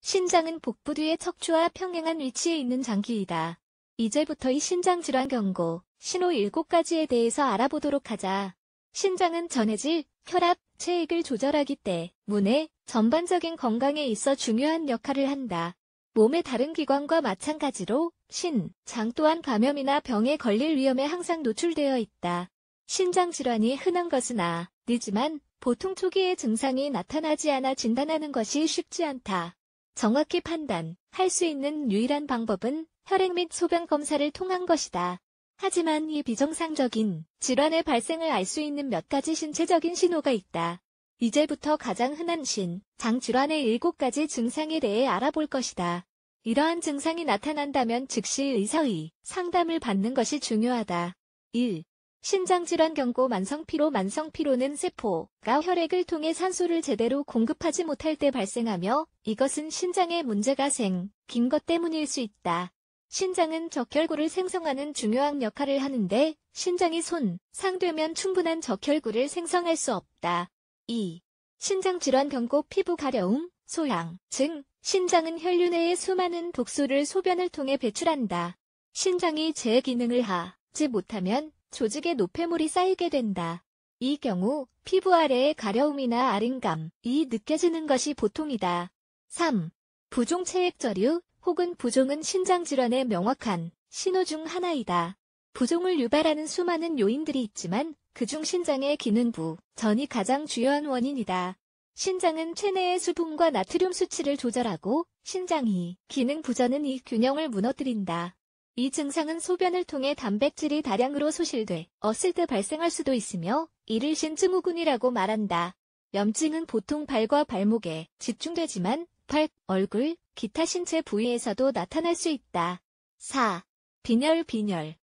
신장은 복부 뒤에 척추와 평행한 위치에 있는 장기이다. 이제부터 이 신장 질환 경고, 신호 7가지에 대해서 알아보도록 하자. 신장은 전해질, 혈압, 체액을 조절하기 때문에 전반적인 건강에 있어 중요한 역할을 한다. 몸의 다른 기관과 마찬가지로 신, 장 또한 감염이나 병에 걸릴 위험에 항상 노출되어 있다. 신장 질환이 흔한 것은 아니지만 보통 초기에 증상이 나타나지 않아 진단하는 것이 쉽지 않다. 정확히 판단할 수 있는 유일한 방법은 혈액 및 소변 검사를 통한 것이다. 하지만 이 비정상적인 질환의 발생을 알 수 있는 몇 가지 신체적인 신호가 있다. 이제부터 가장 흔한 장 질환의 7가지 증상에 대해 알아볼 것이다. 이러한 증상이 나타난다면 즉시 의사의 상담을 받는 것이 중요하다. 1. 신장질환 경고 만성피로. 만성피로는 세포가 혈액을 통해 산소를 제대로 공급하지 못할 때 발생하며 이것은 신장에 문제가 생긴 것 때문일 수 있다. 신장은 적혈구를 생성하는 중요한 역할을 하는데 신장이 손상되면 충분한 적혈구를 생성할 수 없다. 2. 신장질환 경고 피부 가려움, 소양, 증. 신장은 혈류 내에 수많은 독소를 소변을 통해 배출한다. 신장이 제 기능을 하지 못하면 조직에 노폐물이 쌓이게 된다. 이 경우 피부 아래에 가려움이나 아린감이 느껴지는 것이 보통이다. 3. 부종 체액저류 혹은 부종은 신장질환의 명확한 신호 중 하나이다. 부종을 유발하는 수많은 요인들이 있지만 그중 신장의 기능 부전이 가장 주요한 원인이다. 신장은 체내의 수분과 나트륨 수치를 조절하고 신장이 기능 부전은 이 균형을 무너뜨린다. 이 증상은 소변을 통해 단백질이 다량으로 소실되었을 때 발생할 수도 있으며 이를 신증후군이라고 말한다. 염증은 보통 발과 발목에 집중되지만 팔, 얼굴, 기타 신체 부위에서도 나타날 수 있다. 4. 빈혈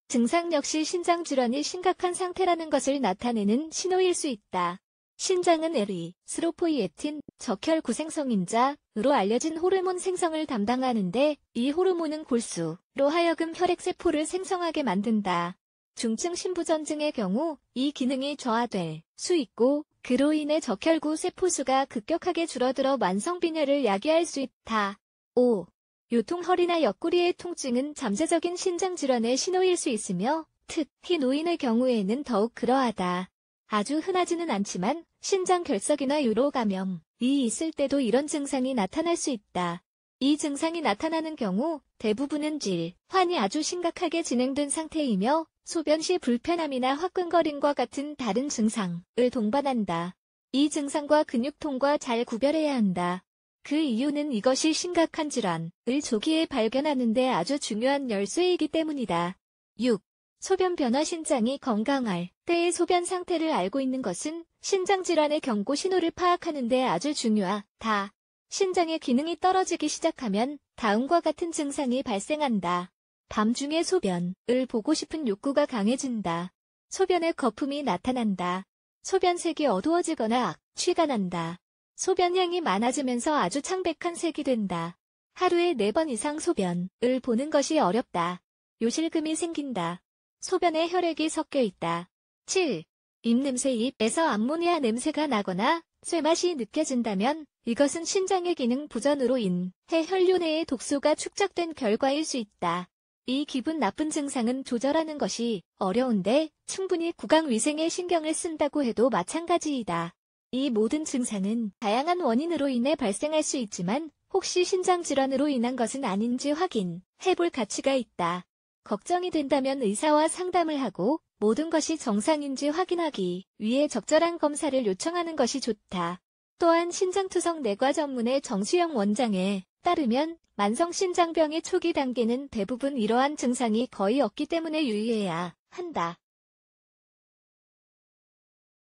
증상 역시 신장질환이 심각한 상태라는 것을 나타내는 신호일 수 있다. 신장은 에리스로포이에틴, 적혈구 생성인자로 알려진 호르몬 생성을 담당하는데 이 호르몬은 골수로 하여금 혈액세포를 생성하게 만든다. 중증 신부전증의 경우 이 기능이 저하될 수 있고 그로 인해 적혈구 세포수가 급격하게 줄어들어 만성빈혈을 야기할 수 있다. 5. 요통 허리나 옆구리의 통증은 잠재적인 신장질환의 신호일 수 있으며 특히 노인의 경우에는 더욱 그러하다. 아주 흔하지는 않지만 신장 결석이나 요로 감염이 있을 때도 이런 증상이 나타날 수 있다. 이 증상이 나타나는 경우 대부분은 질환이 아주 심각하게 진행된 상태이며 소변 시 불편함이나 화끈거림과 같은 다른 증상을 동반한다. 이 증상과 근육통과 잘 구별해야 한다. 그 이유는 이것이 심각한 질환을 조기에 발견하는 데 아주 중요한 열쇠이기 때문이다. 6. 소변 변화 신장이 건강할 때의 소변 상태를 알고 있는 것은 신장질환의 경고 신호를 파악하는 데 아주 중요하다. 신장의 기능이 떨어지기 시작하면 다음과 같은 증상이 발생한다. 밤중에 소변을 보고 싶은 욕구가 강해진다. 소변에 거품이 나타난다. 소변색이 어두워지거나 악취가 난다. 소변량이 많아지면서 아주 창백한 색이 된다. 하루에 4번 이상 소변을 보는 것이 어렵다. 요실금이 생긴다. 소변에 혈액이 섞여 있다. 7. 입냄새 입에서 암모니아 냄새가 나거나 쇠맛이 느껴진다면 이것은 신장의 기능 부전으로 인해 혈류 내에 독소가 축적된 결과일 수 있다. 이 기분 나쁜 증상은 조절하는 것이 어려운데 충분히 구강위생에 신경을 쓴다고 해도 마찬가지이다. 이 모든 증상은 다양한 원인으로 인해 발생할 수 있지만 혹시 신장질환으로 인한 것은 아닌지 확인해볼 가치가 있다. 걱정이 된다면 의사와 상담을 하고 모든 것이 정상인지 확인하기 위해 적절한 검사를 요청하는 것이 좋다. 또한 신장투석 내과 전문의 정수영 원장에 따르면 만성신장병의 초기 단계는 대부분 이러한 증상이 거의 없기 때문에 유의해야 한다.